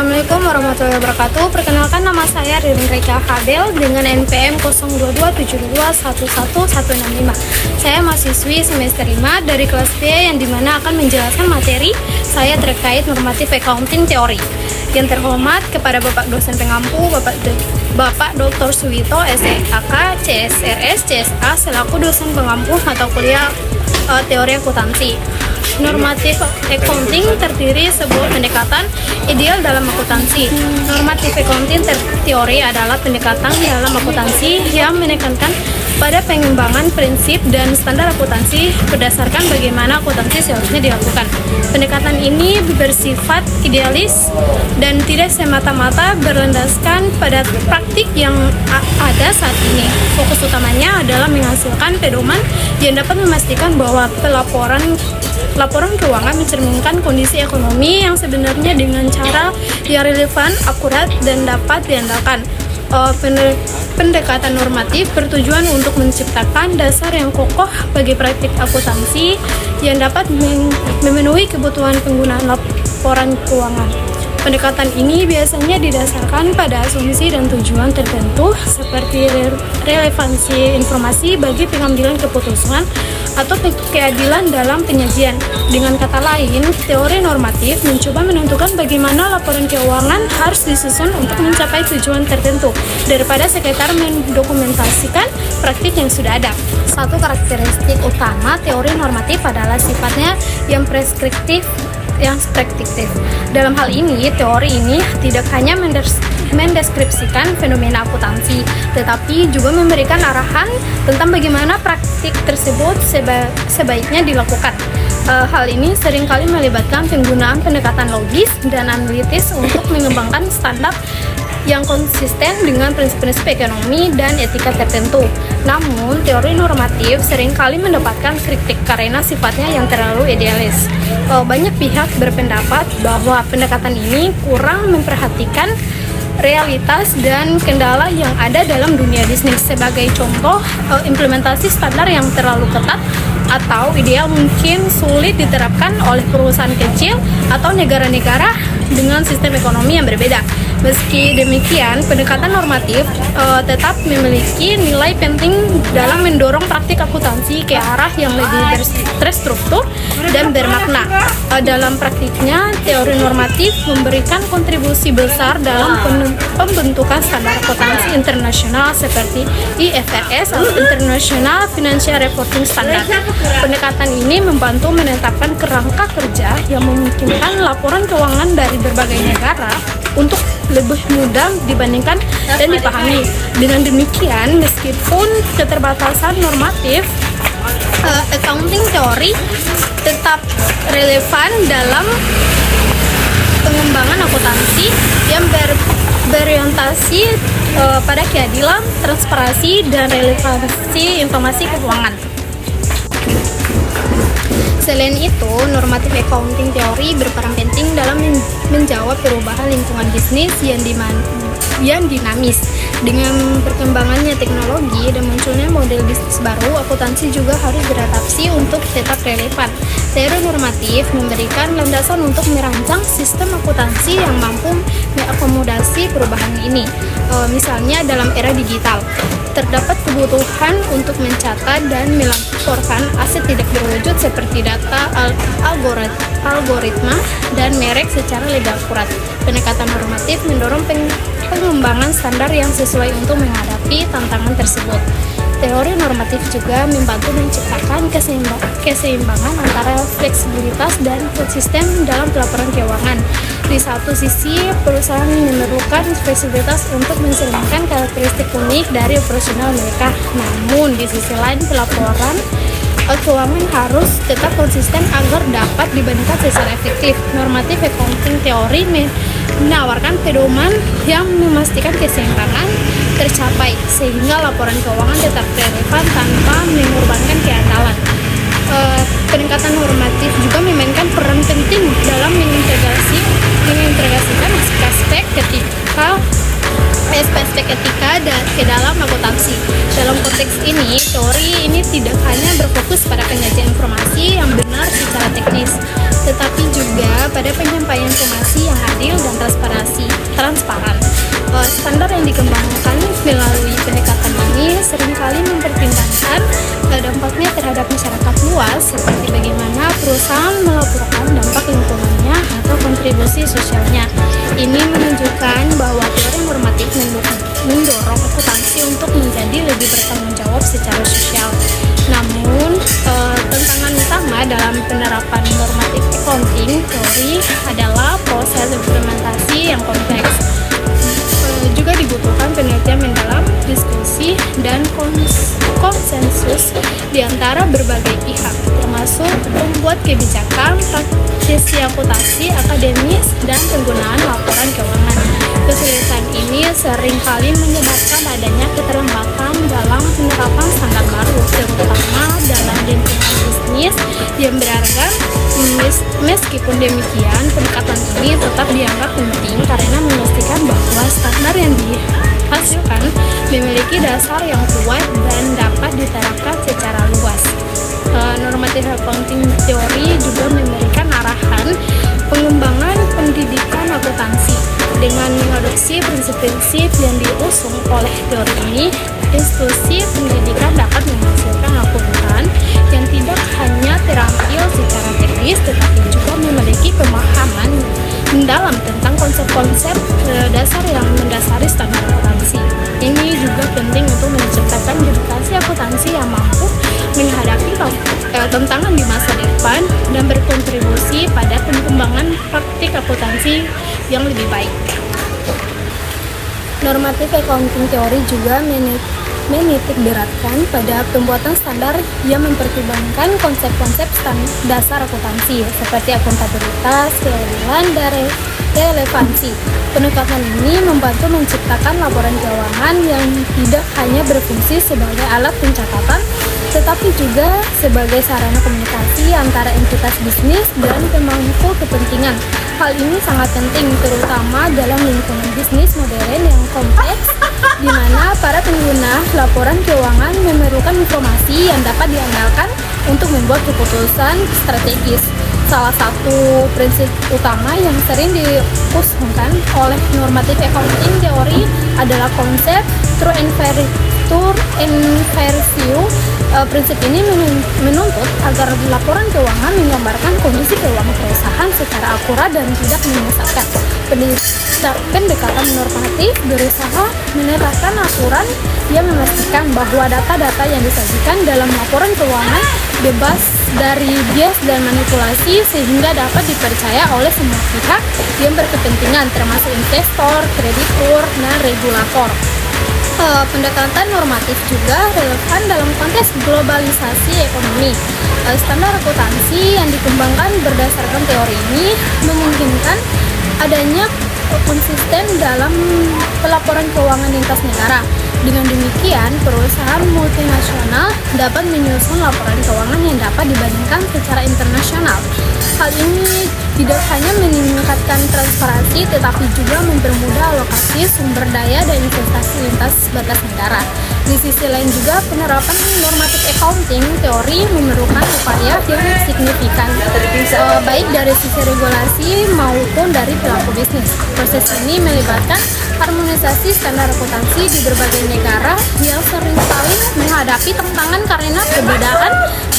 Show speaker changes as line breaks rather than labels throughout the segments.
Assalamualaikum warahmatullahi wabarakatuh. Perkenalkan, nama saya Ririn Rika Habel dengan NPM 0272711165. Saya mahasiswi semester 5 dari kelas B yang dimana akan menjelaskan materi saya terkait normatif accounting teori. Yang terhormat kepada Bapak dosen pengampu, Bapak Dr. Suwito, SEAK, CSRS, CSA selaku dosen pengampu mata kuliah teori akuntansi. Normatif accounting terdiri sebuah pendekatan ideal dalam akuntansi. Normatif accounting teori adalah pendekatan dalam akuntansi yang menekankan pada pengembangan prinsip dan standar akuntansi berdasarkan bagaimana akuntansi seharusnya dilakukan. Pendekatan ini bersifat idealis dan tidak semata-mata berlandaskan pada praktik yang ada saat ini. Fokus utamanya adalah menghasilkan pedoman yang dapat memastikan bahwa laporan keuangan mencerminkan kondisi ekonomi yang sebenarnya dengan cara yang relevan, akurat, dan dapat diandalkan. Pendekatan normatif bertujuan untuk menciptakan dasar yang kokoh bagi praktik akuntansi yang dapat memenuhi kebutuhan penggunaan laporan keuangan. Pendekatan ini biasanya didasarkan pada asumsi dan tujuan tertentu seperti relevansi informasi bagi pengambilan keputusan atau keadilan dalam penyajian. Dengan kata lain, teori normatif mencoba menentukan bagaimana laporan keuangan harus disusun untuk mencapai tujuan tertentu daripada sekedar mendokumentasikan praktik yang sudah ada. Satu karakteristik utama teori normatif adalah sifatnya yang preskriptif, yang spekulatif. Dalam hal ini, teori ini tidak hanya mendeskripsikan fenomena akuntansi, tetapi juga memberikan arahan tentang bagaimana praktik tersebut sebaiknya dilakukan. Hal ini seringkali melibatkan penggunaan pendekatan logis dan analitis untuk mengembangkan standar yang konsisten dengan prinsip-prinsip ekonomi dan etika tertentu. Namun, teori normatif seringkali mendapatkan kritik karena sifatnya yang terlalu idealis. Banyak pihak berpendapat bahwa pendekatan ini kurang memperhatikan realitas dan kendala yang ada dalam dunia bisnis. Sebagai contoh, implementasi standar yang terlalu ketat atau ideal mungkin sulit diterapkan oleh perusahaan kecil atau negara-negara dengan sistem ekonomi yang berbeda. Meski demikian, pendekatan normatif tetap memiliki nilai penting dalam mendorong praktik akuntansi ke arah yang lebih terstruktur dan bermakna. Dalam praktiknya, teori normatif memberikan kontribusi besar dalam pembentukan standar akuntansi internasional seperti IFRS atau International Financial Reporting Standard. Pendekatan ini membantu menetapkan kerangka kerja yang memungkinkan laporan keuangan dari berbagai negara untuk lebih mudah dibandingkan dan dipahami. Dengan demikian, meskipun keterbatasan normatif, accounting teori tetap relevan dalam pengembangan akuntansi yang berorientasi pada keadilan, transparansi, dan relevansi informasi keuangan. Selain itu, normatif accounting teori berperan penting dalam menjawab perubahan lingkungan bisnis yang dinamis. Dengan berkembangannya teknologi dan munculnya model bisnis baru, akuntansi juga harus beradaptasi untuk tetap relevan. Teori normatif memberikan landasan untuk merancang sistem akuntansi yang mampu mengakomodasi perubahan ini. Misalnya dalam era digital, terdapat kebutuhan untuk mencatat dan melaporkan aset tidak berwujud seperti data, algoritma, dan merek secara lebih akurat. Pendekatan normatif mendorong pengembangan standar yang sesuai untuk menghadapi tantangan tersebut. Teori normatif juga membantu menciptakan keseimbangan antara fleksibilitas dan konsisten dalam pelaporan keuangan. Di satu sisi, perusahaan memerlukan fleksibilitas untuk mencerminkan karakteristik unik dari operasional mereka. Namun, di sisi lain, pelaporan keuangan harus tetap konsisten agar dapat dibandingkan secara efektif. Normatif accounting teori menawarkan pedoman yang memastikan keseimbangan tercapai sehingga laporan keuangan tetap relevan tanpa mengorbankan keandalan. Pendekatan normatif juga memainkan peran penting dalam mengintegrasikan aspek etika dan ke dalam akuntansi. Dalam konteks ini, teori ini tidak hanya berfokus pada penyajian informasi yang benar secara teknis, tetapi juga pada penyampaian informasi yang adil dan transparansi yang dikembangkan melalui pendekatan ini seringkali mempertimbangkan dampaknya terhadap masyarakat luas, seperti bagaimana perusahaan melaporkan dampak lingkungannya atau kontribusi sosialnya. Ini menunjukkan bahwa teori normatif mendorong akuntansi untuk menjadi lebih bertanggung jawab secara sosial. Namun, tantangan utama dalam penerapan normatif accounting teori adalah proses implementasi yang kompleks. Juga dibutuhkan penelitian mendalam, diskusi, dan konsensus di antara berbagai pihak, termasuk pembuat kebijakan, praktisi akuntansi, akademis, dan penggunaan laporan keuangan. Kesulitan ini seringkali menyebabkan adanya keterlambatan dalam penerapan standar baru, terutama dalam lingkungan bisnis yang beragam. Meskipun demikian, pendekatan ini tetap dianggap penting karena memastikan bahwa standar yang dihasilkan memiliki dasar yang kuat dan dapat diterapkan secara luas. Normatif accounting teori juga memberikan arahan pengembangan pendidikan akuntansi. Dengan mengadopsi prinsip-prinsip yang diusung oleh teori ini, institusi pendidikan dapat menghasilkan akuntan yang tidak hanya terampil secara teknis, tetapi juga memiliki pemahaman mendalam tentang konsep-konsep dasar yang mendasari standar akuntansi. Ini juga penting untuk menciptakan edukasi akuntansi yang mampu menghadapi tantangan di masa depan dan berkontribusi pada pengembangan praktik akuntansi yang lebih baik. Normatif accounting teori juga menitik beratkan pada pembuatan standar yang mempertimbangkan konsep-konsep dasar akuntansi seperti akuntabilitas, keadilan, dan relevansi. Pendekatan ini membantu menciptakan laporan keuangan yang tidak hanya berfungsi sebagai alat pencatatan, tetapi juga sebagai sarana komunikasi antara entitas bisnis dan pemangku kepentingan. Hal ini sangat penting terutama dalam lingkungan bisnis modern yang kompleks, di mana para pengguna laporan keuangan memerlukan informasi yang dapat diandalkan untuk membuat keputusan strategis. Salah satu prinsip utama yang sering diusulkan oleh normatif accounting teori adalah konsep true and fair view. Prinsip ini menuntut agar laporan keuangan menggambarkan kondisi keuangan perusahaan secara akurat dan tidak menyesatkan. Pendekatan normatif berusaha menerapkan aturan yang memastikan bahwa data-data yang disajikan dalam laporan keuangan bebas dari bias dan manipulasi sehingga dapat dipercaya oleh semua pihak yang berkepentingan, termasuk investor, kreditur, dan regulator. Pendekatan normatif juga relevan dalam konteks globalisasi ekonomi. Standar akuntansi yang dikembangkan berdasarkan teori ini memungkinkan adanya konsisten dalam pelaporan keuangan lintas negara. Dengan demikian, perusahaan multinasional dapat menyusun laporan keuangan yang dapat dibandingkan secara internasional. Hal ini tidak hanya meningkatkan transparansi, tetapi juga mempermudah alokasi sumber daya dan investasi lintas batas negara. Di sisi lain juga, penerapan normatif accounting teori memerlukan upaya yang signifikan, baik dari sisi regulasi maupun dari pelaku bisnis. Proses ini melibatkan harmonisasi standar akuntansi di berbagai negara yang seringkali menghadapi tantangan karena perbedaan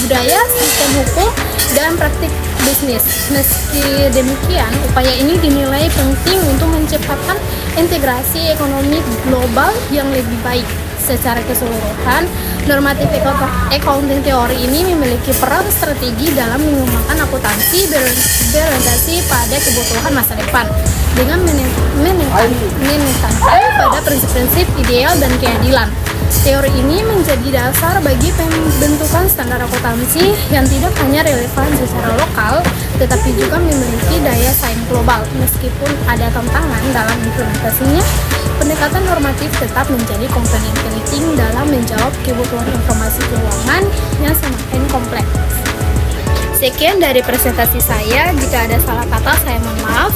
budaya, sistem hukum, dan praktik bisnis. Meski demikian, upaya ini dinilai penting untuk menciptakan integrasi ekonomi global yang lebih baik. Secara keseluruhan, normatif accounting teori ini memiliki peran strategi dalam mengembangkan akuntansi berorientasi pada kebutuhan masa depan dengan menekankan pada prinsip-prinsip ideal dan keadilan. Teori ini menjadi dasar bagi pembentukan standar akuntansi yang tidak hanya relevan secara lokal, tetapi juga memiliki daya saing global. Meskipun ada tantangan dalam implementasinya, pendekatan normatif tetap menjadi komponen penting dalam menjawab kebutuhan informasi keuangan yang semakin kompleks. Sekian dari presentasi saya. Jika ada salah kata, saya mohon maaf.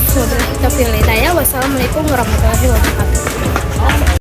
Wassalamualaikum warahmatullahi wabarakatuh.